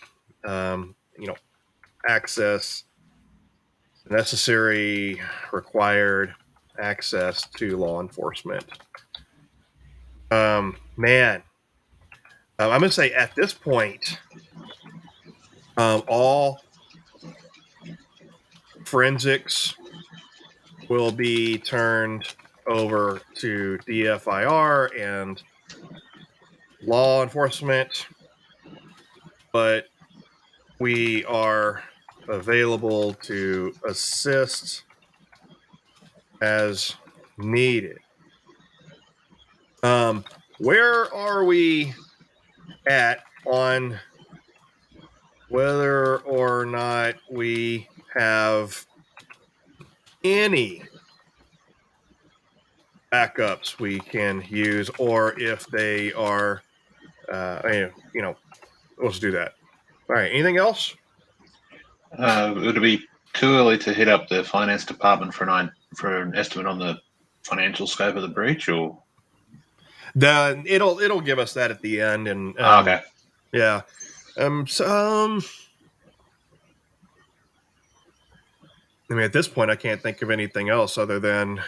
access, necessary required access to law enforcement. Man, I'm going to say at this point, all forensics will be turned over to DFIR and law enforcement, but we are available to assist as needed. Where are we at on whether or not we have any backups we can use, or if they are, let's do that. All right. Anything else? Would it be too early to hit up the finance department for an estimate on the financial scope of the breach, or? It'll give us that at the end, and Okay. Yeah. I mean, at this point, I can't think of anything else other than,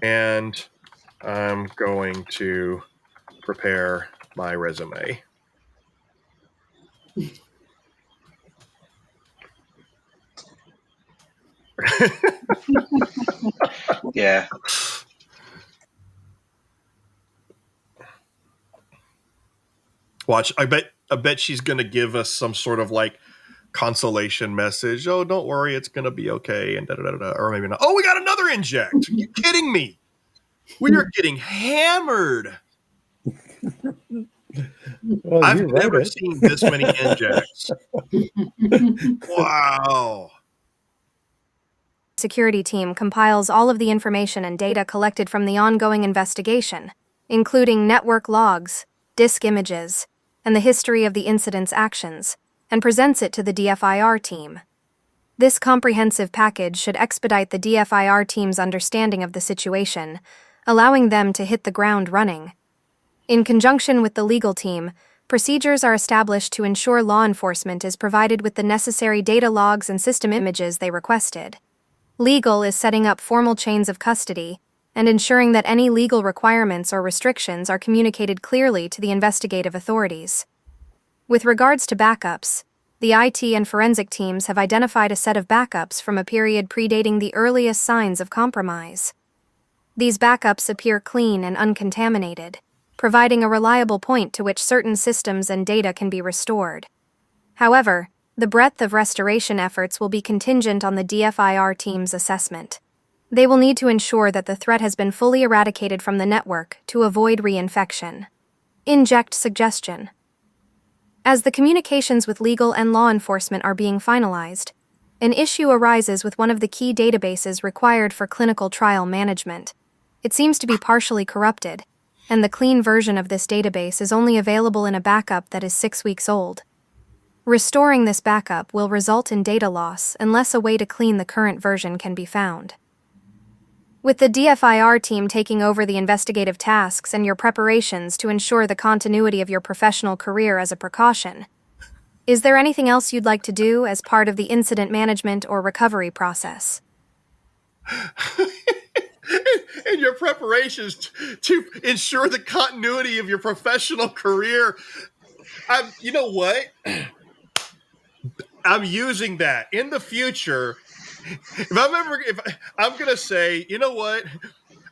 and I'm going to prepare my resume. Yeah. Watch. I bet she's going to give us some sort of like consolation message. Oh, don't worry, it's going to be okay. And or maybe not. Oh, we got another inject. Are you kidding me? We are getting hammered. Well, I've never seen this many injects. Wow. Security team compiles all of the information and data collected from the ongoing investigation, including network logs, disk images, and the history of the incident's actions, and presents it to the DFIR team. This comprehensive package should expedite the DFIR team's understanding of the situation, allowing them to hit the ground running. In conjunction with the legal team, procedures are established to ensure law enforcement is provided with the necessary data logs and system images they requested. Legal is setting up formal chains of custody and ensuring that any legal requirements or restrictions are communicated clearly to the investigative authorities. With regards to backups, the IT and forensic teams have identified a set of backups from a period predating the earliest signs of compromise. These backups appear clean and uncontaminated, providing a reliable point to which certain systems and data can be restored. However, the breadth of restoration efforts will be contingent on the DFIR team's assessment. They will need to ensure that the threat has been fully eradicated from the network to avoid reinfection. Inject suggestion. As the communications with legal and law enforcement are being finalized, an issue arises with one of the key databases required for clinical trial management. It seems to be partially corrupted, and the clean version of this database is only available in a backup that is 6 weeks old. Restoring this backup will result in data loss unless a way to clean the current version can be found. With the DFIR team taking over the investigative tasks and your preparations to ensure the continuity of your professional career as a precaution, is there anything else you'd like to do as part of the incident management or recovery process? In your preparations to ensure the continuity of your professional career. You know what? I'm using that in the future. If I'm going to say, you know what?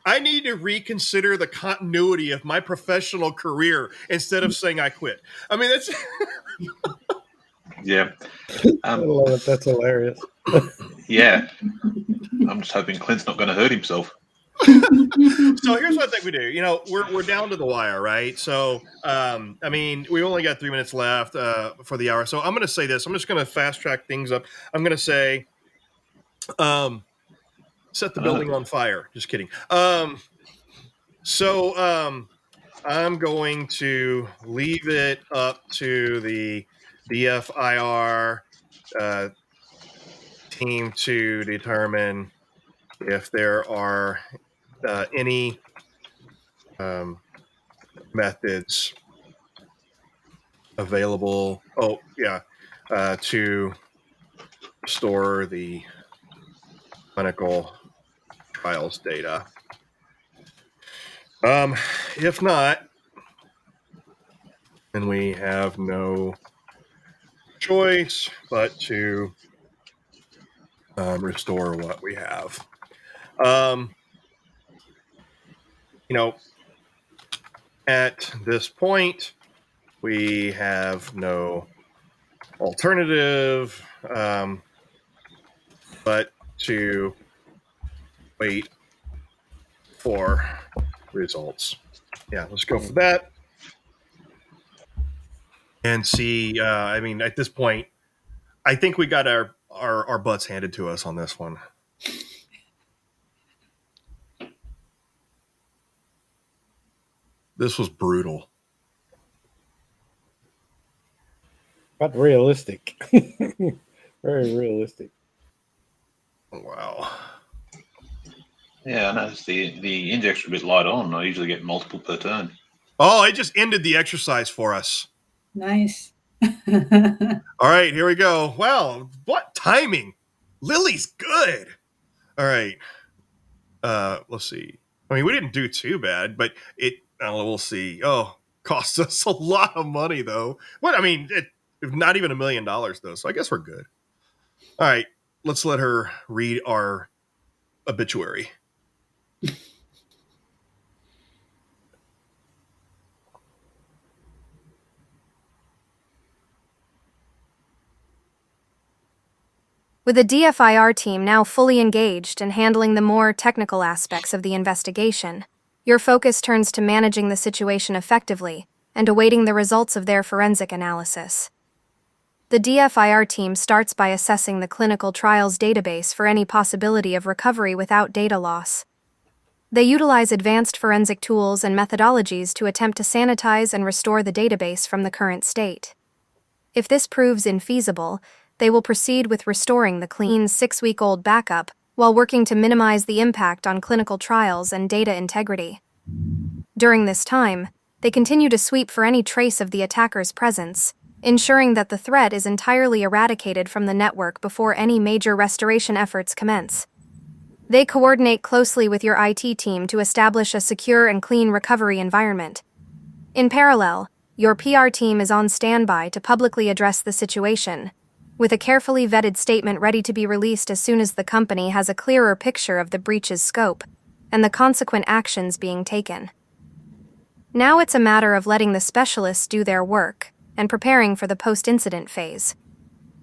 I need to reconsider the continuity of my professional career instead of saying I quit. I mean, that's Yeah. I love it. That's hilarious. Yeah. I'm just hoping Clint's not going to hurt himself. So here's what I think we do. You know, we're down to the wire, right? So, I mean, we only got 3 minutes left for the hour. So I'm going to say this. I'm just going to fast track things up. I'm going to say, set the building on fire. Just kidding. So I'm going to leave it up to the DFIR team to determine if there are any methods available. To store the clinical trials data. If not, then we have no choice but to restore what we have. You know, at this point, we have no alternative but to wait for results. Yeah, let's go for that. And see, I mean, at this point, I think we got our butts handed to us on this one. This was brutal. But realistic. Very realistic. Wow. Yeah, I noticed the injects are a bit light on. I usually get multiple per turn. Oh, it just ended the exercise for us. Nice. All right, here we go. Wow, what timing. Lily's good. All right. Let's see. I mean, we didn't do too bad, but we'll see. Oh, cost us a lot of money, though. What? I mean, not even $1 million, though, so I guess we're good. All right, let's let her read our obituary. With the DFIR team now fully engaged and handling the more technical aspects of the investigation, your focus turns to managing the situation effectively and awaiting the results of their forensic analysis. The DFIR team starts by assessing the clinical trials database for any possibility of recovery without data loss. They utilize advanced forensic tools and methodologies to attempt to sanitize and restore the database from the current state. If this proves infeasible, they will proceed with restoring the clean 6-week-old backup while working to minimize the impact on clinical trials and data integrity. During this time, they continue to sweep for any trace of the attacker's presence, ensuring that the threat is entirely eradicated from the network before any major restoration efforts commence. They coordinate closely with your IT team to establish a secure and clean recovery environment. In parallel, your PR team is on standby to publicly address the situation, with a carefully vetted statement ready to be released as soon as the company has a clearer picture of the breach's scope and the consequent actions being taken. Now it's a matter of letting the specialists do their work and preparing for the post-incident phase,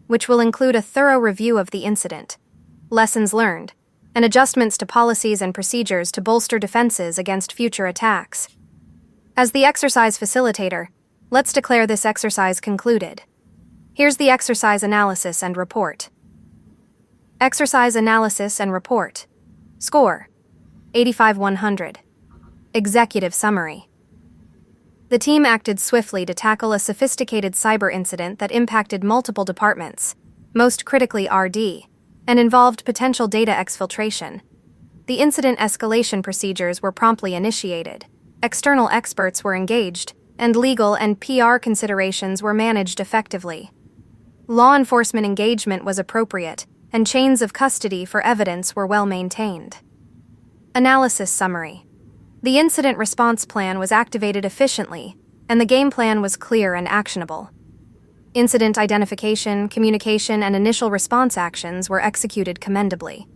which will include a thorough review of the incident, lessons learned, and adjustments to policies and procedures to bolster defenses against future attacks. As the exercise facilitator, let's declare this exercise concluded. Here's the exercise analysis and report. Exercise analysis and report. Score: 85-100. Executive summary. The team acted swiftly to tackle a sophisticated cyber incident that impacted multiple departments, most critically RD, and involved potential data exfiltration. The incident escalation procedures were promptly initiated, external experts were engaged, and legal and PR considerations were managed effectively. Law enforcement engagement was appropriate, and chains of custody for evidence were well maintained. Analysis summary. The incident response plan was activated efficiently, and the game plan was clear and actionable. Incident identification, communication, and initial response actions were executed commendably.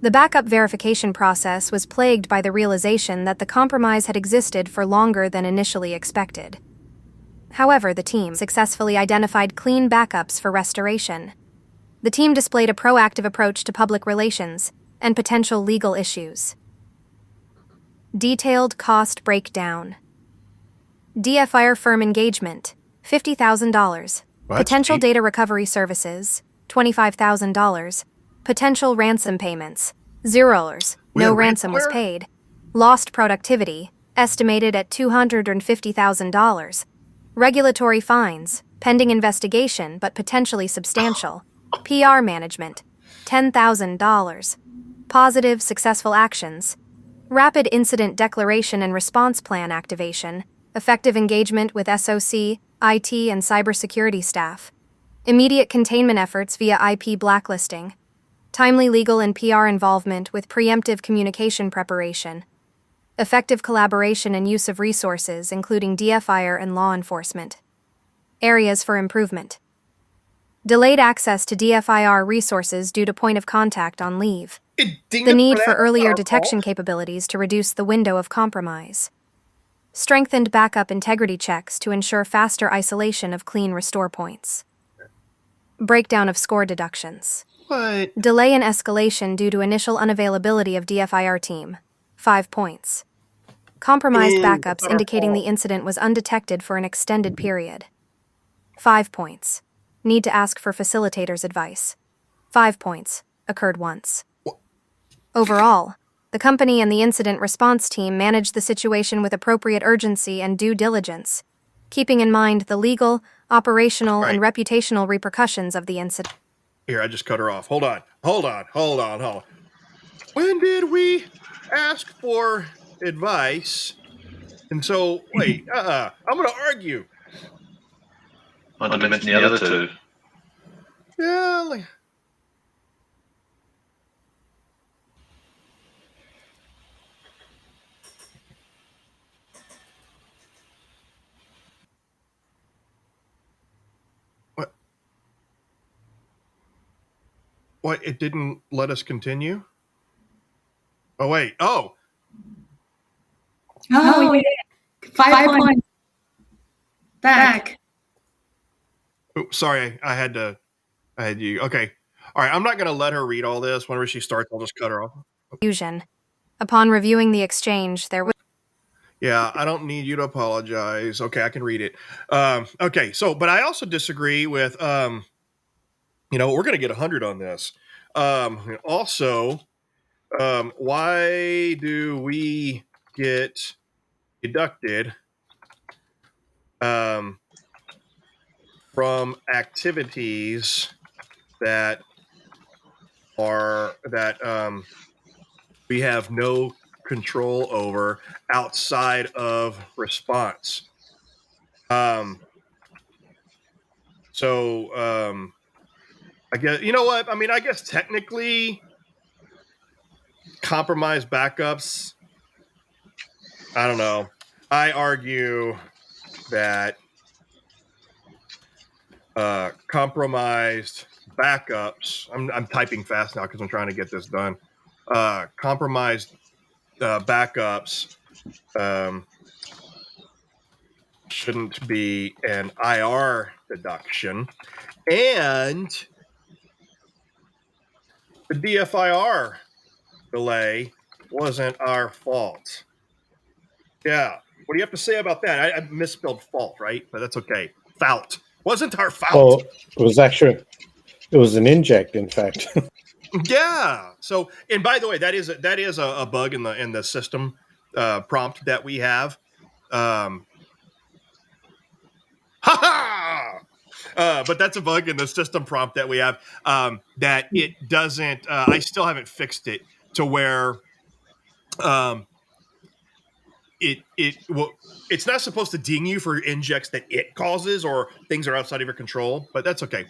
The backup verification process was plagued by the realization that the compromise had existed for longer than initially expected. However, the team successfully identified clean backups for restoration. The team displayed a proactive approach to public relations and potential legal issues. Detailed cost breakdown. DFIR firm engagement, $50,000. Potential data recovery services, $25,000. Potential ransom payments, $0. No ransom was paid. Lost productivity, estimated at $250,000. Regulatory fines, pending investigation but potentially substantial. PR management, $10,000. Positive, successful actions. Rapid incident declaration and response plan activation. Effective engagement with SOC, IT, and cybersecurity staff. Immediate containment efforts via IP blacklisting. Timely legal and PR involvement with preemptive communication preparation. Effective collaboration and use of resources, including DFIR and law enforcement. Areas for improvement. Delayed access to DFIR resources due to point of contact on leave. The need for earlier detection capabilities to reduce the window of compromise. Strengthened backup integrity checks to ensure faster isolation of clean restore points. Breakdown of score deductions. What? Delay in escalation due to initial unavailability of DFIR team, 5 points. Compromised backups indicating the incident was undetected for an extended period, 5 points. Need to ask for facilitator's advice, 5 points. Occurred once. Overall, the company and the incident response team managed the situation with appropriate urgency and due diligence, keeping in mind the legal, operational, and reputational repercussions of the incident. Here, I just cut her off. Hold on. When did we ask for advice? And so, wait, I'm going to argue. I didn't mention the other two. Yeah, What? It didn't let us continue? Oh, wait. Oh. Oh, yeah. 5 points. Back. Oh, sorry. I had you. Okay. All right. I'm not going to let her read all this. Whenever she starts, I'll just cut her off. Fusion. Upon reviewing the exchange, there was... Yeah, I don't need you to apologize. Okay, I can read it. Okay, so, but I also disagree with, we're going to get 100 on this. Also, why do we get deducted from activities that we have no control over outside of response. I guess, you know what? I mean, I guess technically compromised backups, I don't know. I argue that compromised backups, I'm typing fast now because I'm trying to get this done. Compromised backups shouldn't be an IR deduction. And the DFIR delay wasn't our fault. Yeah. What do you have to say about that? I misspelled fault, right? But that's okay. Fault. Wasn't our fault. Well, it was an inject, in fact. Yeah. So, and by the way, that is a bug in the system prompt that we have. But that's a bug in the system prompt that we have that it doesn't. I still haven't fixed it to where it's not supposed to ding you for injects that it causes or things are outside of your control. But that's okay.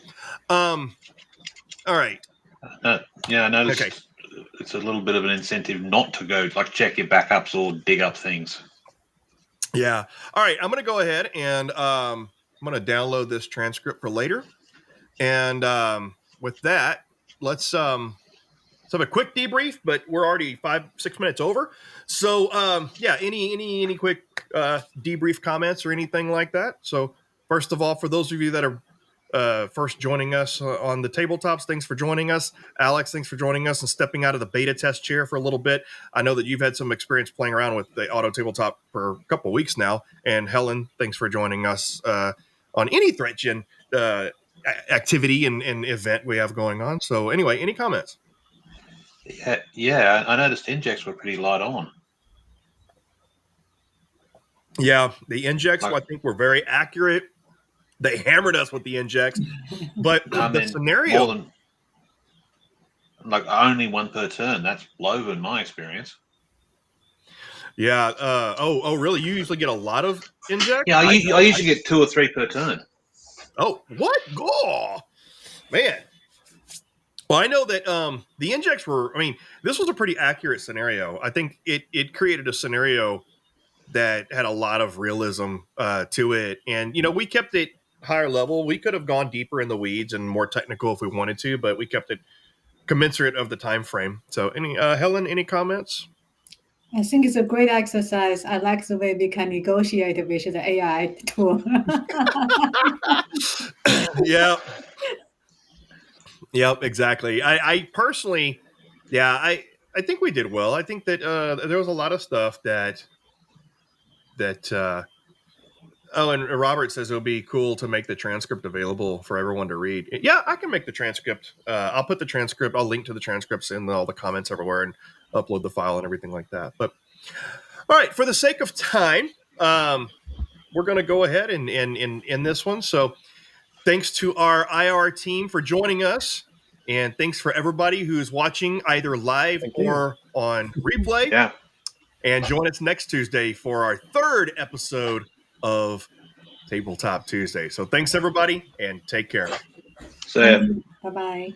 All right. Yeah, I noticed it's a little bit of an incentive not to go like check your backups or dig up things. Yeah. All right. I'm going to go ahead and I'm going to download this transcript for later. And with that, let's have a quick debrief, but we're already 5-6 minutes over. So yeah, any quick debrief comments or anything like that? So first of all, for those of you that are first joining us on the tabletops, thanks for joining us. Alex, thanks for joining us and stepping out of the beta test chair for a little bit. I know that you've had some experience playing around with the auto tabletop for a couple of weeks now. And Helen, thanks for joining us on any ThreatGEN activity and event we have going on. So anyway, any comments? Yeah, I noticed injects were pretty light on. Yeah, the injects, I think, were very accurate. They hammered us with the injects, but the scenario, more than like only one per turn. That's low in my experience. Yeah. Oh, really? You usually get a lot of injects? Yeah, I usually get 2 or 3 per turn. Oh, what? Oh, man. Well, I know that the injects were. I mean, this was a pretty accurate scenario. I think it created a scenario that had a lot of realism to it, and we kept it higher level. We could have gone deeper in the weeds and more technical if we wanted to, but we kept it commensurate of the time frame. So, Helen, any comments? I think it's a great exercise. I like the way we can negotiate with the AI tool. Yeah. Yep, exactly. I personally, I think we did well. I think that there was a lot of stuff that oh, and Robert says it would be cool to make the transcript available for everyone to read. Yeah, I can make the transcript. I'll put the transcript. I'll link to the transcripts in all the comments everywhere and upload the file and everything like that. But all right, for the sake of time, we're going to go ahead and end this one. So thanks to our IR team for joining us. And thanks for everybody who's watching either live or on replay. Yeah. And join us next Tuesday for our 3rd episode of Tabletop Tuesday. So thanks, everybody, and take care. So. Bye-bye.